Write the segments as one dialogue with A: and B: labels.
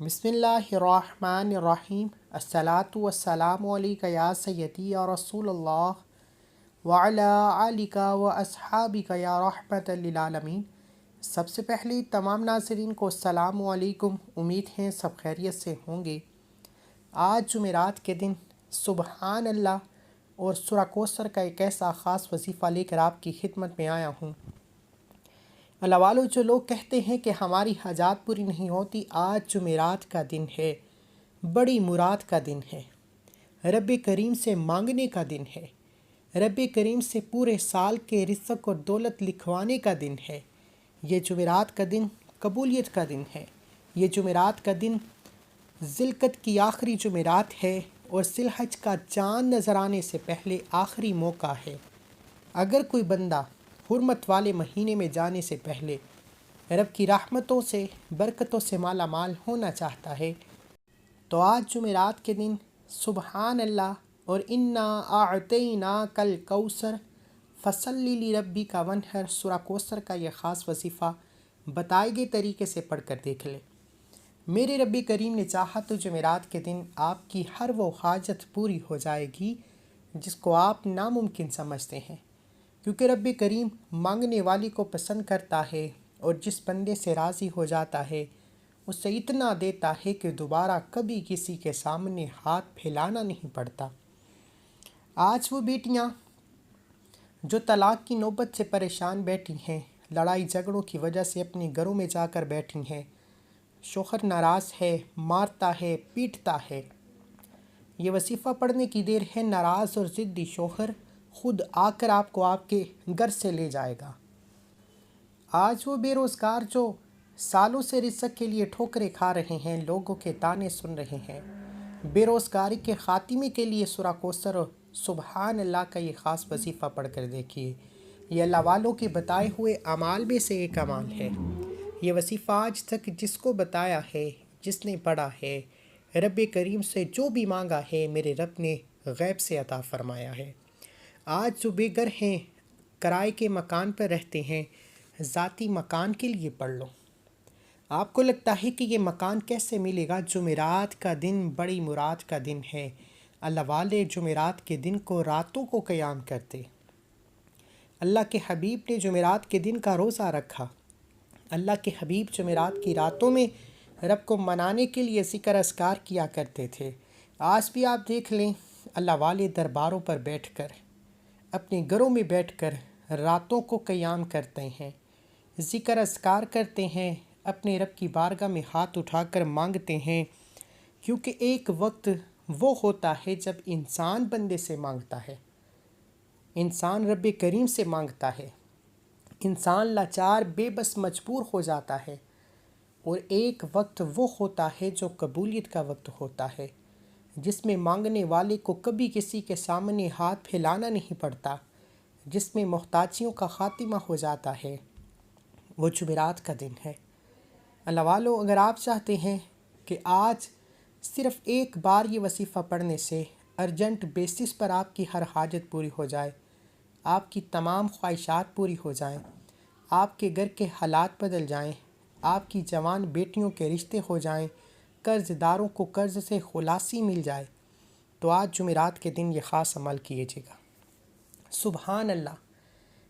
A: بسم اللہ الرحمن الرحیم الصلاۃ والسلام علیک یا سیدی یا رسول اللہ وعلی آلک و اصحابک یا رحمت للعالمین۔ سب سے پہلے تمام ناظرین کو السلام علیکم، امید ہے سب خیریت سے ہوں گے۔ آج جمعرات کے دن سبحان اللہ اور سورہ کوثر کا ایک ایسا خاص وظیفہ لے کر آپ کی خدمت میں آیا ہوں۔ اللہ والو، جو لوگ کہتے ہیں کہ ہماری حاجات پوری نہیں ہوتی، آج جمعرات کا دن ہے، بڑی مراد کا دن ہے، رب کریم سے مانگنے کا دن ہے، رب کریم سے پورے سال کے رزق اور دولت لکھوانے کا دن ہے۔ یہ جمعرات کا دن قبولیت کا دن ہے۔ یہ جمعرات کا دن ذی القعدہ کی آخری جمعرات ہے اور ذی الحج کا چاند نظر آنے سے پہلے آخری موقع ہے۔ اگر کوئی بندہ حرمت والے مہینے میں جانے سے پہلے رب کی رحمتوں سے، برکتوں سے مالا مال ہونا چاہتا ہے تو آج جمعرات کے دن سبحان اللہ اور انا اعطیناک الکوثر فصلی لربک وانحر سورہ کوثر کا یہ خاص وظیفہ بتائے گئے طریقے سے پڑھ کر دیکھ لیں۔ میرے رب کریم نے چاہا تو جمعرات کے دن آپ کی ہر وہ حاجت پوری ہو جائے گی جس کو آپ ناممکن سمجھتے ہیں، کیونکہ رب کریم مانگنے والی کو پسند کرتا ہے اور جس بندے سے راضی ہو جاتا ہے اس سے اتنا دیتا ہے کہ دوبارہ کبھی کسی کے سامنے ہاتھ پھیلانا نہیں پڑتا۔ آج وہ بیٹیاں جو طلاق کی نوبت سے پریشان بیٹھی ہیں، لڑائی جھگڑوں کی وجہ سے اپنے گھروں میں جا کر بیٹھی ہیں، شوہر ناراض ہے، مارتا ہے، پیٹتا ہے، یہ وظیفہ پڑھنے کی دیر ہے، ناراض اور ضدی شوہر خود آ کر آپ کو آپ کے گھر سے لے جائے گا۔ آج وہ بے روزگار جو سالوں سے رزق کے لیے ٹھوکریں کھا رہے ہیں، لوگوں کے طعنے سن رہے ہیں، بے روزگاری کے خاتمے کے لیے سورہ کوثر اور سبحان اللہ کا یہ خاص وظیفہ پڑھ کر دیکھیے۔ یہ اللہ والوں کے بتائے ہوئے اعمال میں سے ایک عمل ہے۔ یہ وظیفہ آج تک جس کو بتایا ہے، جس نے پڑھا ہے، رب کریم سے جو بھی مانگا ہے، میرے رب نے غیب سے عطا فرمایا ہے۔ آج جو بے گھر ہیں، کرائے کے مکان پر رہتے ہیں، ذاتی مکان کے لیے پڑھ لو۔ آپ کو لگتا ہے کہ یہ مکان کیسے ملے گا؟ جمعرات کا دن بڑی مراد کا دن ہے۔ اللہ والے جمعرات کے دن کو راتوں کو قیام کرتے۔ اللہ کے حبیب نے جمعرات کے دن کا روزہ رکھا۔ اللہ کے حبیب جمعرات کی راتوں میں رب کو منانے کے لیے ذکر اذکار کیا کرتے تھے۔ آج بھی آپ دیکھ لیں، اللہ والے درباروں پر بیٹھ کر، اپنے گھروں میں بیٹھ کر راتوں کو قیام کرتے ہیں، ذکر اذکار کرتے ہیں، اپنے رب کی بارگاہ میں ہاتھ اٹھا کر مانگتے ہیں، کیونکہ ایک وقت وہ ہوتا ہے جب انسان بندے سے مانگتا ہے، انسان رب کریم سے مانگتا ہے، انسان لاچار بے بس مجبور ہو جاتا ہے، اور ایک وقت وہ ہوتا ہے جو قبولیت کا وقت ہوتا ہے، جس میں مانگنے والے کو کبھی کسی کے سامنے ہاتھ پھیلانا نہیں پڑتا، جس میں محتاجیوں کا خاتمہ ہو جاتا ہے، وہ جمعرات کا دن ہے۔ اللہ والو، اگر آپ چاہتے ہیں کہ آج صرف ایک بار یہ وظیفہ پڑھنے سے ارجنٹ بیسس پر آپ کی ہر حاجت پوری ہو جائے، آپ کی تمام خواہشات پوری ہو جائیں، آپ کے گھر کے حالات بدل جائیں، آپ کی جوان بیٹیوں کے رشتے ہو جائیں، قرض داروں کو قرض سے خلاصی مل جائے، تو آج جمعرات کے دن یہ خاص عمل کیجیے گا۔ سبحان اللہ،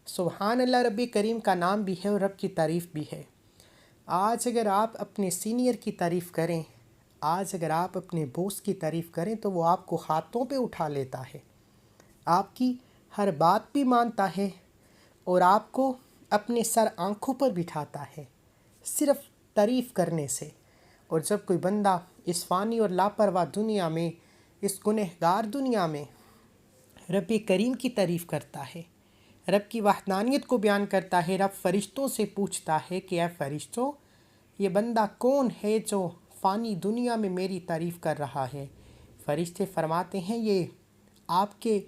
A: سبحان اللہ رب کریم کا نام بھی ہے اور رب کی تعریف بھی ہے۔ آج اگر آپ اپنے سینئر کی تعریف کریں، آج اگر آپ اپنے باس کی تعریف کریں تو وہ آپ کو ہاتھوں پہ اٹھا لیتا ہے، آپ کی ہر بات بھی مانتا ہے اور آپ کو اپنے سر آنکھوں پر بٹھاتا ہے صرف تعریف کرنے سے۔ اور جب کوئی بندہ اس فانی اور لاپرواہ دنیا میں، اس گنہگار دنیا میں رب کریم کی تعریف کرتا ہے، رب کی وحدانیت کو بیان کرتا ہے، رب فرشتوں سے پوچھتا ہے کہ اے فرشتوں، یہ بندہ کون ہے جو فانی دنیا میں میری تعریف کر رہا ہے؟ فرشتے فرماتے ہیں یہ آپ کے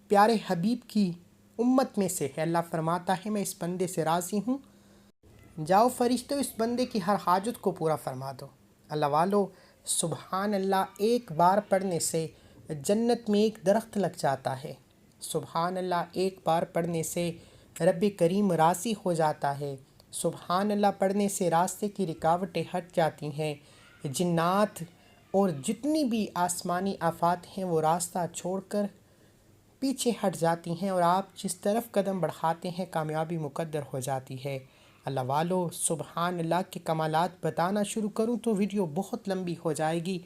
A: پیارے حبیب کی امت میں سے ہے۔ اللہ فرماتا ہے میں اس بندے سے راضی ہوں، جاؤ فرشتوں اس بندے کی ہر حاجت کو پورا فرما دو۔ اللہ والو، سبحان اللہ ایک بار پڑھنے سے جنت میں ایک درخت لگ جاتا ہے۔ سبحان اللہ ایک بار پڑھنے سے رب کریم راضی ہو جاتا ہے۔ سبحان اللہ پڑھنے سے راستے کی رکاوٹیں ہٹ جاتی ہیں، جنات اور جتنی بھی آسمانی آفات ہیں وہ راستہ چھوڑ کر پیچھے ہٹ جاتی ہیں، اور آپ جس طرف قدم بڑھاتے ہیں کامیابی مقدر ہو جاتی ہے۔ اللہ والو، سبحان اللہ کے کمالات بتانا شروع کروں تو ویڈیو بہت لمبی ہو جائے گی،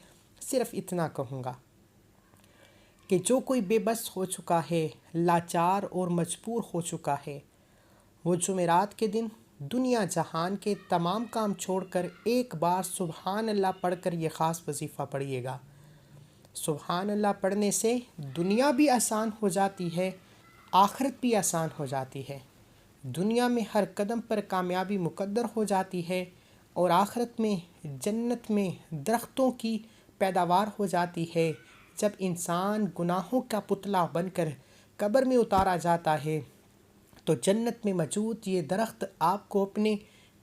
A: صرف اتنا کہوں گا کہ جو کوئی بے بس ہو چکا ہے، لاچار اور مجبور ہو چکا ہے، وہ جمعرات کے دن دنیا جہان کے تمام کام چھوڑ کر ایک بار سبحان اللہ پڑھ کر یہ خاص وظیفہ پڑھیے گا۔ سبحان اللہ پڑھنے سے دنیا بھی آسان ہو جاتی ہے، آخرت بھی آسان ہو جاتی ہے۔ دنیا میں ہر قدم پر کامیابی مقدر ہو جاتی ہے، اور آخرت میں جنت میں درختوں کی پیداوار ہو جاتی ہے۔ جب انسان گناہوں کا پتلا بن کر قبر میں اتارا جاتا ہے تو جنت میں موجود یہ درخت آپ کو اپنے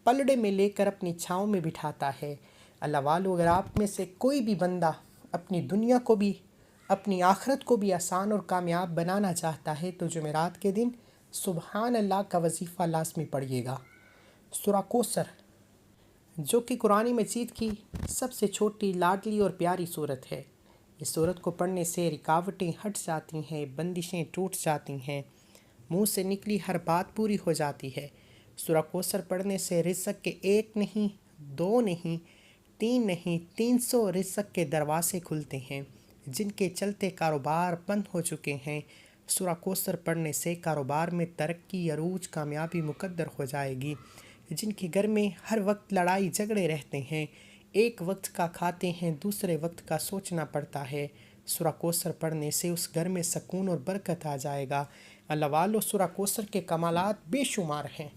A: پلڑے میں لے کر اپنی چھاؤں میں بٹھاتا ہے۔ اللہ والو، اگر آپ میں سے کوئی بھی بندہ اپنی دنیا کو بھی اپنی آخرت کو بھی آسان اور کامیاب بنانا چاہتا ہے تو جمعرات کے دن سبحان اللہ کا وظیفہ لازمی پڑھیے گا۔ سورہ کوثر، جو کہ قرآن مجید کی سب سے چھوٹی، لاڈلی اور پیاری صورت ہے، اس صورت کو پڑھنے سے رکاوٹیں ہٹ جاتی ہیں، بندشیں ٹوٹ جاتی ہیں، منہ سے نکلی ہر بات پوری ہو جاتی ہے۔ سورہ کوثر پڑھنے سے رزق کے 1 نہیں، 2 نہیں، 3 نہیں، 300 رزق کے دروازے کھلتے ہیں، جن کے چلتے کاروبار بند ہو چکے ہیں۔ سورہ کوثر پڑھنے سے کاروبار میں ترقی، عروج، کامیابی مقدر ہو جائے گی۔ جن کے گھر میں ہر وقت لڑائی جھگڑے رہتے ہیں، ایک وقت کا کھاتے ہیں، دوسرے وقت کا سوچنا پڑتا ہے، سورہ کوثر پڑھنے سے اس گھر میں سکون اور برکت آ جائے گا۔ اللہ والو، سورہ کوثر کے کمالات بے شمار ہیں۔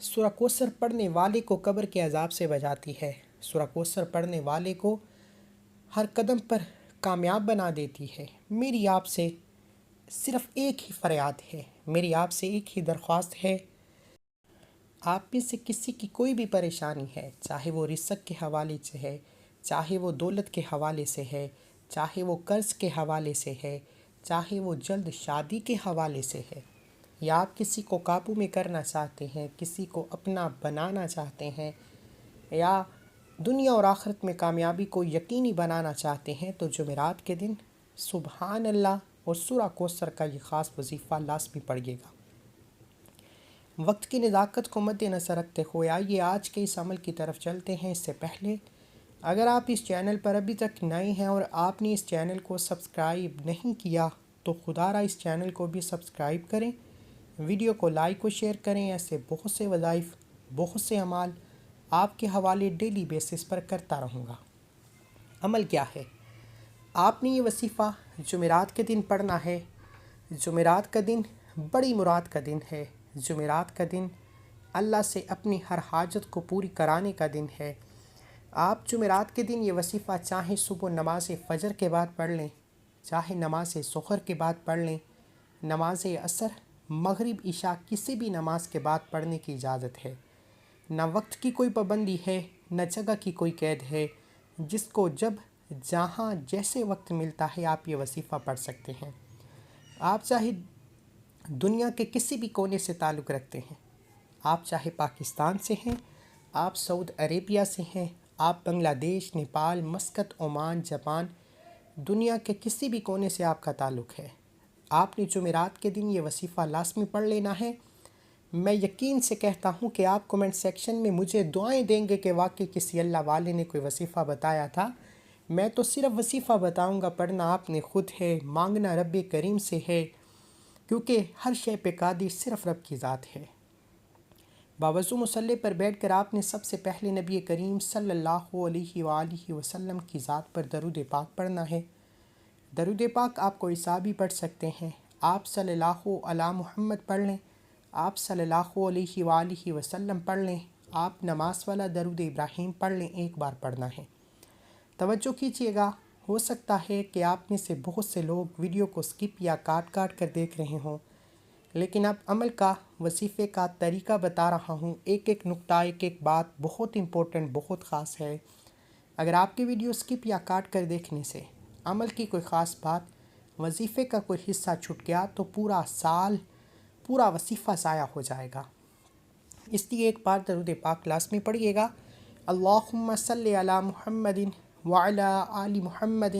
A: سورہ کوثر پڑھنے والے کو قبر کے عذاب سے بچاتی ہے۔ سورہ کوثر پڑھنے والے کو ہر قدم پر کامیاب بنا دیتی ہے۔ میری آپ سے صرف ایک ہی فریاد ہے، میری آپ سے ایک ہی درخواست ہے، آپ میں سے کسی کی کوئی بھی پریشانی ہے، چاہے وہ رزق کے حوالے سے ہے، چاہے وہ دولت کے حوالے سے ہے، چاہے وہ قرض کے حوالے سے ہے، چاہے وہ جلد شادی کے حوالے سے ہے، یا آپ کسی کو قابو میں کرنا چاہتے ہیں، کسی کو اپنا بنانا چاہتے ہیں، یا دنیا اور آخرت میں کامیابی کو یقینی بنانا چاہتے ہیں، تو جمعرات کے دن سبحان اللہ اور سورہ کوثر کا یہ خاص وظیفہ لازمی پڑھیے گا۔ وقت کی نزاکت کو مد نظر رکھتے ہوئے آئیے آج کے اس عمل کی طرف چلتے ہیں۔ اس سے پہلے اگر آپ اس چینل پر ابھی تک نئے ہیں اور آپ نے اس چینل کو سبسکرائب نہیں کیا تو خدا را اس چینل کو بھی سبسکرائب کریں، ویڈیو کو لائک و شیئر کریں۔ ایسے بہت سے وظائف، بہت سے اعمال آپ کے حوالے ڈیلی بیسس پر کرتا رہوں گا۔ عمل کیا ہے؟ آپ نے یہ وظیفہ جمعرات کے دن پڑھنا ہے۔ جمعرات کا دن بڑی مراد کا دن ہے۔ جمعرات کا دن اللہ سے اپنی ہر حاجت کو پوری کرانے کا دن ہے۔ آپ جمعرات کے دن یہ وظیفہ چاہے صبح نماز فجر کے بعد پڑھ لیں، چاہے نماز ظہر کے بعد پڑھ لیں، نماز عصر، مغرب، عشاء کسی بھی نماز کے بعد پڑھنے کی اجازت ہے۔ نہ وقت کی کوئی پابندی ہے، نہ جگہ کی کوئی قید ہے۔ جس کو جب جہاں جیسے وقت ملتا ہے آپ یہ وظیفہ پڑھ سکتے ہیں۔ آپ چاہے دنیا کے کسی بھی کونے سے تعلق رکھتے ہیں، آپ چاہے پاکستان سے ہیں، آپ سعودی عربیہ سے ہیں، آپ بنگلہ دیش، نیپال، مسقط، عمان، جاپان، دنیا کے کسی بھی کونے سے آپ کا تعلق ہے، آپ نے جمعرات کے دن یہ وظیفہ لازمی پڑھ لینا ہے۔ میں یقین سے کہتا ہوں کہ آپ کومنٹ سیکشن میں مجھے دعائیں دیں گے کہ واقعی کسی اللہ والے نے کوئی وظیفہ بتایا تھا۔ میں تو صرف وظیفہ بتاؤں گا، پڑھنا آپ نے خود ہے، مانگنا رب کریم سے ہے، کیونکہ ہر شے پہ قادر صرف رب کی ذات ہے۔ باوضو مصلی پر بیٹھ کر آپ نے سب سے پہلے نبی کریم صلی اللہ علیہ وآلہ وسلم کی ذات پر درود پاک پڑھنا ہے۔ درود پاک آپ کوئی سا بھی پڑھ سکتے ہیں۔ آپ صلی اللہ علی محمد پڑھ لیں، آپ صلی اللہ علیہ وآلہ وسلم پڑھ لیں، آپ نماز والا درود ابراہیم پڑھ لیں، ایک بار پڑھنا ہے۔ توجہ کیجیے گا، ہو سکتا ہے کہ آپ میں سے بہت سے لوگ ویڈیو کو سکپ یا کاٹ کر دیکھ رہے ہوں، لیکن اب عمل کا، وظیفے کا طریقہ بتا رہا ہوں، ایک ایک نقطہ، ایک ایک بات بہت امپورٹنٹ، بہت خاص ہے۔ اگر آپ کی ویڈیو سکپ یا کاٹ کر دیکھنے سے عمل کی کوئی خاص بات، وظیفے کا کوئی حصہ چھوٹ گیا تو پورا سال، پورا وظیفہ ضائع ہو جائے گا۔ اس لیے ایک بار درود پاک لازمی پڑھیے گا۔ اللہم صلی علی محمد وعلی آل محمد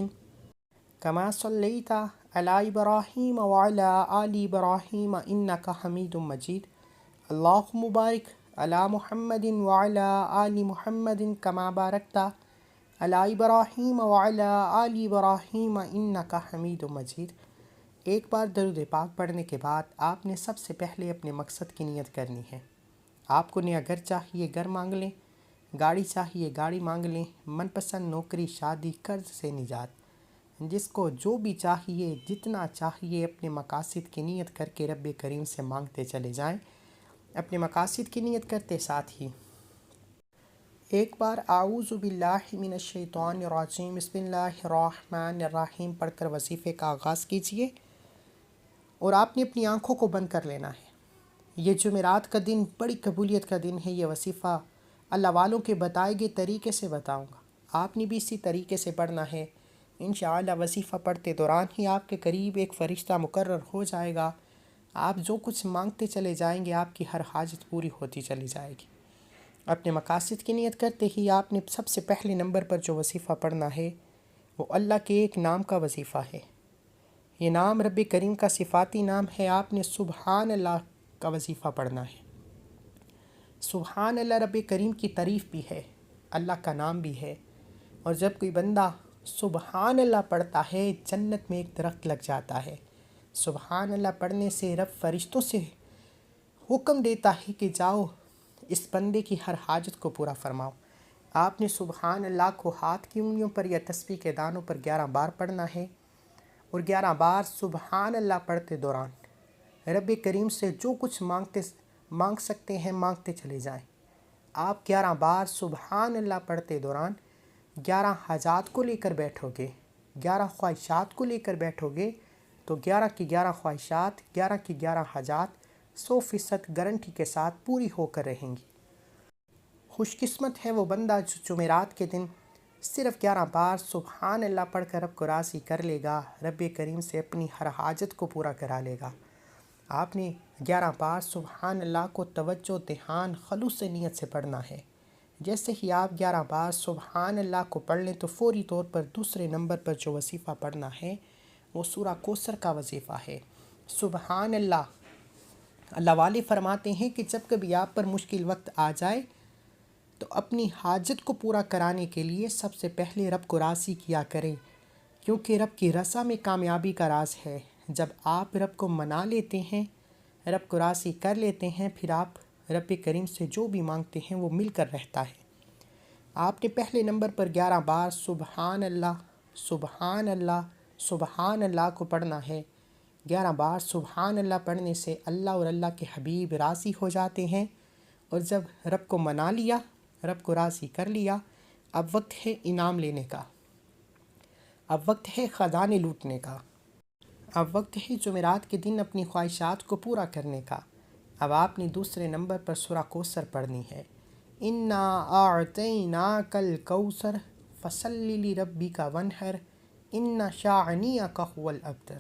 A: کما صلیت علی ابراہیم وعلی آل ابراہیم انک حمید مجید اللہم بارک علی محمد وعلی آل محمد کما بارکت علی ابراہیم وعلی آل ابراہیم انک حمید مجید۔ ایک بار درود پاک پڑھنے کے بعد آپ نے سب سے پہلے اپنے مقصد کی نیت کرنی ہے۔ آپ کو نیا گھر چاہیے گھر مانگ لیں، گاڑی چاہیے گاڑی مانگ لیں، من پسند نوکری، شادی، قرض سے نجات، جس کو جو بھی چاہیے جتنا چاہیے اپنے مقاصد کی نیت کر کے رب کریم سے مانگتے چلے جائیں۔ اپنے مقاصد کی نیت کرتے ساتھ ہی ایک بار اعوذ باللہ من الشیطان الرجیم بسم اللہ الرحمن الرحیم پڑھ کر وظیفے کا آغاز کیجیے، اور آپ نے اپنی آنکھوں کو بند کر لینا ہے۔ یہ جمعرات کا دن بڑی قبولیت کا دن ہے۔ یہ وظیفہ اللہ والوں کے بتائے گئے طریقے سے بتاؤں گا، آپ نے بھی اسی طریقے سے پڑھنا ہے۔ انشاءاللہ وظیفہ پڑھتے دوران ہی آپ کے قریب ایک فرشتہ مقرر ہو جائے گا۔ آپ جو کچھ مانگتے چلے جائیں گے آپ کی ہر حاجت پوری ہوتی چلی جائے گی۔ اپنے مقاصد کی نیت کرتے ہی آپ نے سب سے پہلے نمبر پر جو وظیفہ پڑھنا ہے وہ اللہ کے ایک نام کا وظیفہ ہے۔ یہ نام رب کریم کا صفاتی نام ہے۔ آپ نے سبحان اللہ کا وظیفہ پڑھنا ہے۔ سبحان اللہ رب کریم کی تعریف بھی ہے، اللہ کا نام بھی ہے، اور جب کوئی بندہ سبحان اللہ پڑھتا ہے جنت میں ایک درخت لگ جاتا ہے۔ سبحان اللہ پڑھنے سے رب فرشتوں سے حکم دیتا ہے کہ جاؤ اس بندے کی ہر حاجت کو پورا فرماؤ۔ آپ نے سبحان اللہ کو ہاتھ کی انگلیوں پر یا تسبیح کے دانوں پر 11 بار پڑھنا ہے، اور 11 بار سبحان اللہ پڑھتے دوران رب کریم سے جو کچھ مانگ سکتے ہیں مانگتے چلے جائیں۔ آپ 11 بار سبحان اللہ پڑھتے دوران 11 حاجات کو لے کر بیٹھو گے، 11 خواہشات کو لے کر بیٹھو گے تو 11 کی 11 خواہشات، 11 کی 11 حاجات 100% گارنٹی کے ساتھ پوری ہو کر رہیں گی۔ خوش قسمت ہے وہ بندہ جو جمعرات کے دن صرف 11 بار سبحان اللہ پڑھ کر رب کو راضی کر لے گا، رب کریم سے اپنی ہر حاجت کو پورا کرا لے گا۔ آپ نے 11 بار سبحان اللہ کو توجہ، دھیان، خلوص سے نیت سے پڑھنا ہے۔ جیسے ہی آپ 11 بار سبحان اللہ کو پڑھ لیں تو فوری طور پر دوسرے نمبر پر جو وظیفہ پڑھنا ہے وہ سورہ کوثر کا وظیفہ ہے۔ سبحان اللہ، اللہ والے فرماتے ہیں کہ جب کبھی آپ پر مشکل وقت آ جائے تو اپنی حاجت کو پورا کرانے کے لیے سب سے پہلے رب کو راضی کیا کریں، کیونکہ رب کی رضا میں کامیابی کا راز ہے۔ جب آپ رب کو منا لیتے ہیں، رب کو راضی کر لیتے ہیں، پھر آپ رب کریم سے جو بھی مانگتے ہیں وہ مل کر رہتا ہے۔ آپ نے پہلے نمبر پر 11 بار سبحان اللہ سبحان اللہ سبحان اللہ کو پڑھنا ہے۔ 11 بار سبحان اللہ پڑھنے سے اللہ اور اللہ کے حبیب راضی ہو جاتے ہیں، اور جب رب کو منا لیا، رب کو راضی کر لیا، اب وقت ہے انعام لینے کا، اب وقت ہے خزانے لوٹنے کا، اب وقت ہے جمعرات کے دن اپنی خواہشات کو پورا کرنے کا۔ اب آپ نے دوسرے نمبر پر سورہ کوثر پڑھنی ہے۔ انا اعطیناک الکوثر فصلی لربک وانحر ان شانئک هو الابتر۔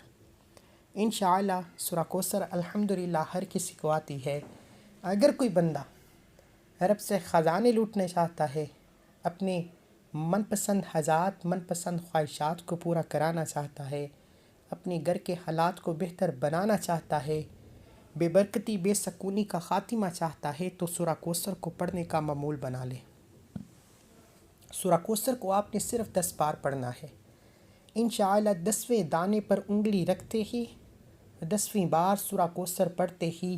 A: انشاءاللہ سورہ کوثر الحمدللہ ہر کسی کو آتی ہے۔ اگر کوئی بندہ رب سے خزانے لوٹنا چاہتا ہے، اپنے من پسند حاجات، من پسند خواہشات کو پورا کرانا چاہتا ہے، اپنے گھر کے حالات کو بہتر بنانا چاہتا ہے، بے برکتی بے سکونی کا خاتمہ چاہتا ہے، تو سورہ کوثر کو پڑھنے کا معمول بنا لے۔ سورہ کوثر کو آپ نے صرف 10 بار پڑھنا ہے۔ انشاءاللہ 10ویں دانے پر انگلی رکھتے ہی، 10ویں بار سورہ کوثر پڑھتے ہی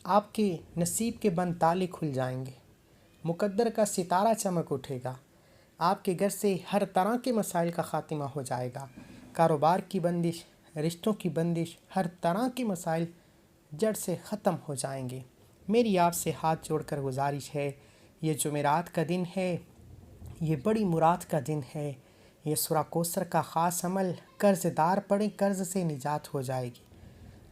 A: آپ کے نصیب کے بند تالے کھل جائیں گے، مقدر کا ستارہ چمک اٹھے گا، آپ کے گھر سے ہر طرح کے مسائل کا خاتمہ ہو جائے گا، کاروبار کی بندش، رشتوں کی بندش، ہر طرح کے مسائل جڑ سے ختم ہو جائیں گے۔ میری آپ سے ہاتھ جوڑ کر گزارش ہے، یہ جمعرات کا دن ہے، یہ بڑی مراد کا دن ہے، یہ سورہ کوثر کا خاص عمل، قرض دار پڑیں قرض سے نجات ہو جائے گی۔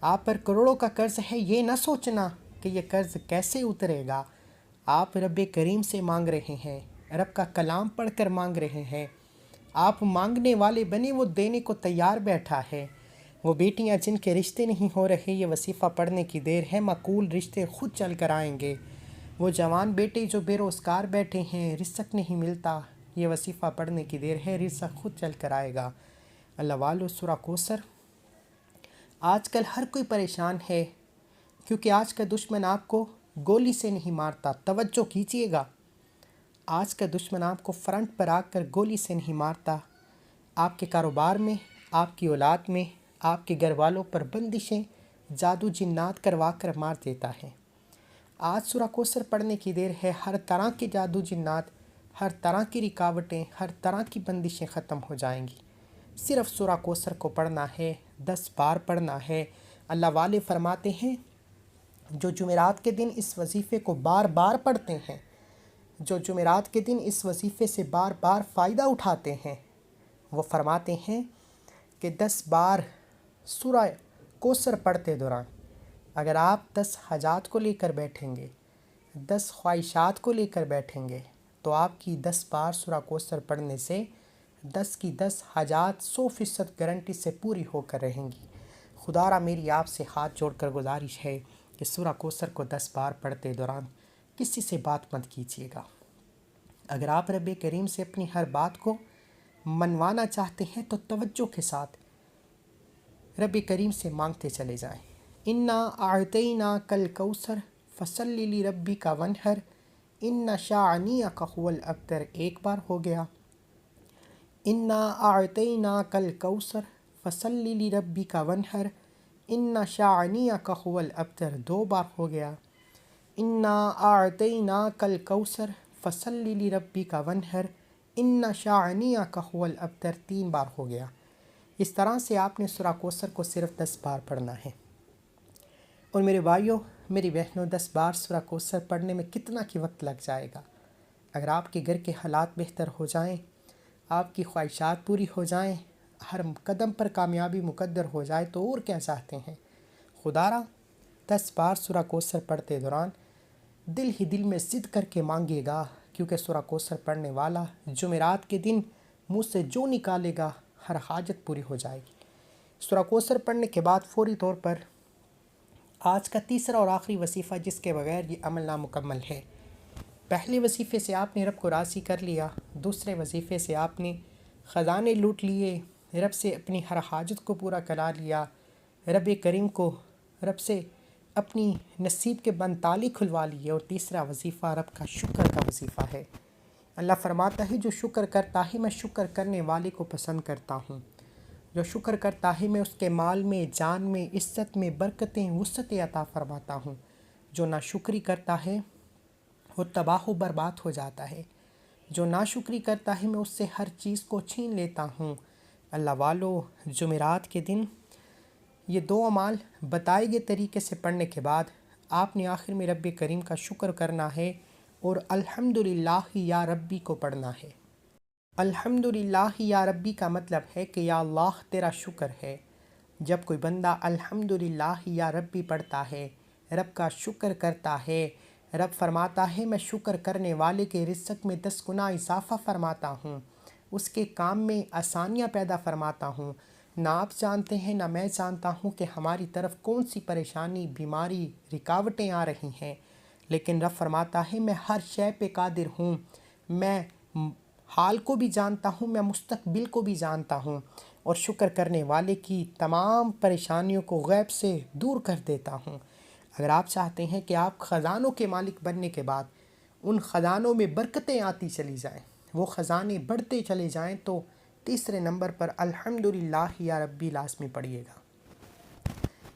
A: آپ پر کروڑوں کا قرض ہے، یہ نہ سوچنا کہ یہ قرض کیسے اترے گا۔ آپ رب کریم سے مانگ رہے ہیں، رب کا کلام پڑھ کر مانگ رہے ہیں، آپ مانگنے والے بنے، وہ دینے کو تیار بیٹھا ہے۔ وہ بیٹیاں جن کے رشتے نہیں ہو رہے، یہ وظیفہ پڑھنے کی دیر ہے، معقول رشتے خود چل کر آئیں گے۔ وہ جوان بیٹے جو بے روزگار بیٹھے ہیں، رزق نہیں ملتا، یہ وظیفہ پڑھنے کی دیر ہے، رزق خود چل کر آئے گا۔ اللہ والو سورہ کوثر۔ آج کل ہر کوئی پریشان ہے کیونکہ آج کا دشمن آپ کو گولی سے نہیں مارتا، توجہ کیجیے گا۔ آج کا دشمن آپ کو فرنٹ پر آ کر گولی سے نہیں مارتا، آپ کے کاروبار میں، آپ کی اولاد میں، آپ کے گھر والوں پر بندشیں، جادو جنات کروا کر مار دیتا ہے۔ آج سورہ کوثر پڑھنے کی دیر ہے، ہر طرح کے جادو جنات، ہر طرح کی رکاوٹیں، ہر طرح کی بندشیں ختم ہو جائیں گی۔ صرف سورہ کوثر کو پڑھنا ہے، 10 بار پڑھنا ہے۔ اللہ والے فرماتے ہیں جو جمعرات کے دن اس وظیفے کو بار بار پڑھتے ہیں، جو جمعرات کے دن اس وظیفے سے بار بار فائدہ اٹھاتے ہیں، وہ فرماتے ہیں کہ 10 بار سورہ کوثر پڑھتے دوران اگر آپ 10 حاجات کو لے کر بیٹھیں گے، 10 خواہشات کو لے کر بیٹھیں گے، تو آپ کی 10 بار سورہ کوثر پڑھنے سے 10 کی 10 حاجات 100% گارنٹی سے پوری ہو کر رہیں گی۔ خدا را میری آپ سے ہاتھ جوڑ کر گزارش ہے کہ سورہ کوثر کو 10 بار پڑھتے دوران کسی سے بات مت کیجیے گا۔ اگر آپ رب کریم سے اپنی ہر بات کو منوانا چاہتے ہیں تو توجہ کے ساتھ رب کریم سے مانگتے چلے جائیں۔ انا اعطیناک الکوثر فصلی لربک وانحر ان شانئک هو الابتر، ایک بار ہو گیا۔ انا اعطیناک الکوثر فصلی لربک وانحر ان شانئک هو الابتر، 2 بار ہو گیا۔ انا اعطیناک الکوثر فصلی لربک وانحر ان شانئک هو الابتر، 3 بار ہو گیا۔ اس طرح سے آپ نے سورہ کوثر کو صرف 10 بار پڑھنا ہے۔ اور میرے بھائیوں، میری بہنوں، 10 بار سورہ کوثر پڑھنے میں کتنا کی وقت لگ جائے گا؟ اگر آپ کے گھر کے حالات بہتر ہو جائیں، آپ کی خواہشات پوری ہو جائیں، ہر قدم پر کامیابی مقدر ہو جائے تو اور کیا چاہتے ہیں؟ خدا را 10 بار سورہ کوثر پڑھتے دوران دل ہی دل میں ضد کر کے مانگے گا، کیونکہ سورہ کوثر پڑھنے والا جمعرات کے دن منہ سے جو نکالے گا ہر حاجت پوری ہو جائے گی۔ سورہ کوثر پڑھنے کے بعد فوری طور پر آج کا تیسرا اور آخری وظیفہ جس کے بغیر یہ عمل نامکمل ہے۔ پہلے وظیفے سے آپ نے رب کو راضی کر لیا، دوسرے وظیفے سے آپ نے خزانے لوٹ لیے، رب سے اپنی ہر حاجت کو پورا کرا لیا، رب کریم کو رب سے اپنی نصیب کے بند تالے کھلوا لیے، اور تیسرا وظیفہ رب کا شکر کا وظیفہ ہے۔ اللہ فرماتا ہے جو شکر کرتا ہے میں شکر کرنے والے کو پسند کرتا ہوں، جو شکر کرتا ہے میں اس کے مال میں، جان میں، عزت میں برکتیں، وسعتیں عطا فرماتا ہوں۔ جو ناشکری کرتا ہے وہ تباہ و برباد ہو جاتا ہے، جو ناشکری کرتا ہے میں اس سے ہر چیز کو چھین لیتا ہوں۔ اللہ والو، جمعرات کے دن یہ 2 اعمال بتائے گئے طریقے سے پڑھنے کے بعد آپ نے آخر میں رب کریم کا شکر کرنا ہے اور الحمدللہ یا ربی کو پڑھنا ہے۔ الحمدللہ یا ربی کا مطلب ہے کہ یا اللہ تیرا شکر ہے۔ جب کوئی بندہ الحمدللہ یا ربی پڑھتا ہے، رب کا شکر کرتا ہے، رب فرماتا ہے میں شکر کرنے والے کے رزق میں 10 گنا اضافہ فرماتا ہوں، اس کے کام میں آسانیاں پیدا فرماتا ہوں۔ نہ آپ جانتے ہیں نہ میں جانتا ہوں کہ ہماری طرف کون سی پریشانی، بیماری، رکاوٹیں آ رہی ہیں، لیکن رب فرماتا ہے میں ہر شے پہ قادر ہوں، میں حال کو بھی جانتا ہوں، میں مستقبل کو بھی جانتا ہوں، اور شکر کرنے والے کی تمام پریشانیوں کو غیب سے دور کر دیتا ہوں۔ اگر آپ چاہتے ہیں کہ آپ خزانوں کے مالک بننے کے بعد ان خزانوں میں برکتیں آتی چلی جائیں، وہ خزانے بڑھتے چلے جائیں، تو تیسرے نمبر پر الحمدللہ یا ربی لازمی پڑھیے گا۔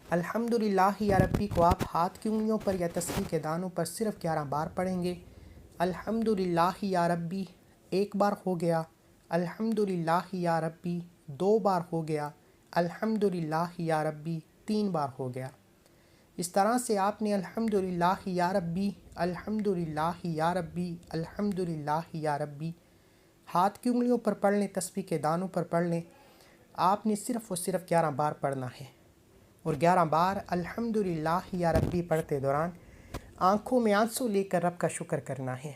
A: الحمدللہ یا ربی کو آپ ہاتھ کی انگلیوں پر یا تسبیح کے دانوں پر صرف 11 بار پڑھیں گے۔ الحمدللہ یا ربی 1 بار ہو گیا، الحمدللہ یا ربی 2 بار ہو گیا، الحمدللہ یا ربی 3 بار ہو گیا۔ اس طرح سے آپ نے الحمدللہ یا ربی، الحمدللہ یا ربی، الحمدللہ یا ربی ہاتھ کی انگلیوں پر پڑھ لیں، تسبیح کے دانوں پر پڑھ لیں، آپ نے صرف اور صرف 11 بار پڑھنا ہے۔ اور 11 بار الحمدللہ یا ربی پڑھتے دوران آنکھوں میں آنسو لے کر رب کا شکر کرنا ہے۔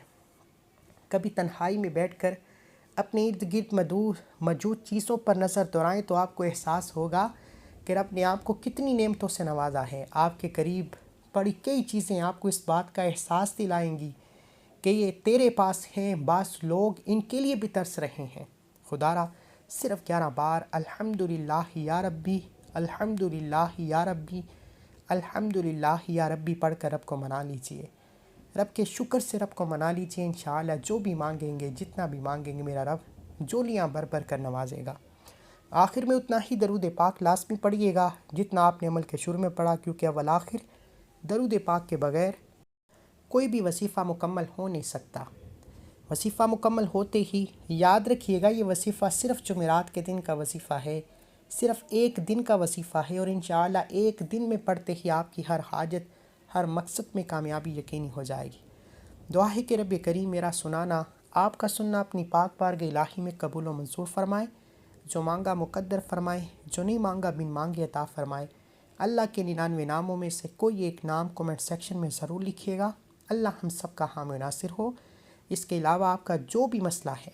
A: کبھی تنہائی میں بیٹھ کر اپنے ارد گرد موجود چیزوں پر نظر دوڑائیں تو آپ کو احساس ہوگا کہ رب نے آپ کو کتنی نعمتوں سے نوازا ہے۔ آپ کے قریب پڑھی کئی چیزیں آپ کو اس بات کا احساس دلائیں گی کہ یہ تیرے پاس ہیں، بعض لوگ ان کے لیے بھی ترس رہے ہیں۔ خدا را صرف 11 بار الحمدللہ یا ربی، الحمدللہ یا ربی، الحمدللہ یا ربی پڑھ کر رب کو منا لیجئے، رب کے شکر سے رب کو منا لیجئے۔ انشاءاللہ جو بھی مانگیں گے، جتنا بھی مانگیں گے، میرا رب جولیاں بھر بھر کر نوازے گا۔ آخر میں اتنا ہی درود پاک لازمی پڑھیے گا جتنا آپ نے عمل کے شروع میں پڑھا، کیونکہ اول آخر درود پاک کے بغیر کوئی بھی وظیفہ مکمل ہو نہیں سکتا۔ وظیفہ مکمل ہوتے ہی یاد رکھیے گا، یہ وظیفہ صرف جمعرات کے دن کا وظیفہ ہے، صرف ایک دن کا وظیفہ ہے، اور انشاءاللہ ایک دن میں پڑھتے ہی آپ کی ہر حاجت، ہر مقصد میں کامیابی یقینی ہو جائے گی۔ دعا ہے کہ رب کریم میرا سنانا، آپ کا سننا اپنی پاک بارگاہ الہی میں قبول و منظور فرمائے، جو مانگا مقدر فرمائے، جو نہیں مانگا بن مانگے عطا فرمائے۔ اللہ کے 99 ناموں میں سے کوئی ایک نام کومنٹ سیکشن میں ضرور لکھیے گا، اللہ ہم سب کا حامی و ناصر ہو۔ اس کے علاوہ آپ کا جو بھی مسئلہ ہے،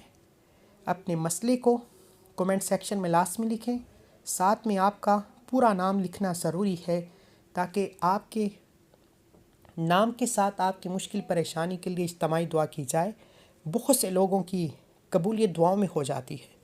A: اپنے مسئلے کو کومنٹ سیکشن میں لازمی لکھیں، ساتھ میں آپ کا پورا نام لکھنا ضروری ہے، تاکہ آپ کے نام کے ساتھ آپ کی مشکل پریشانی کے لیے اجتماعی دعا کی جائے۔ بہت سے لوگوں کی قبولیت دعاؤں میں ہو جاتی ہے۔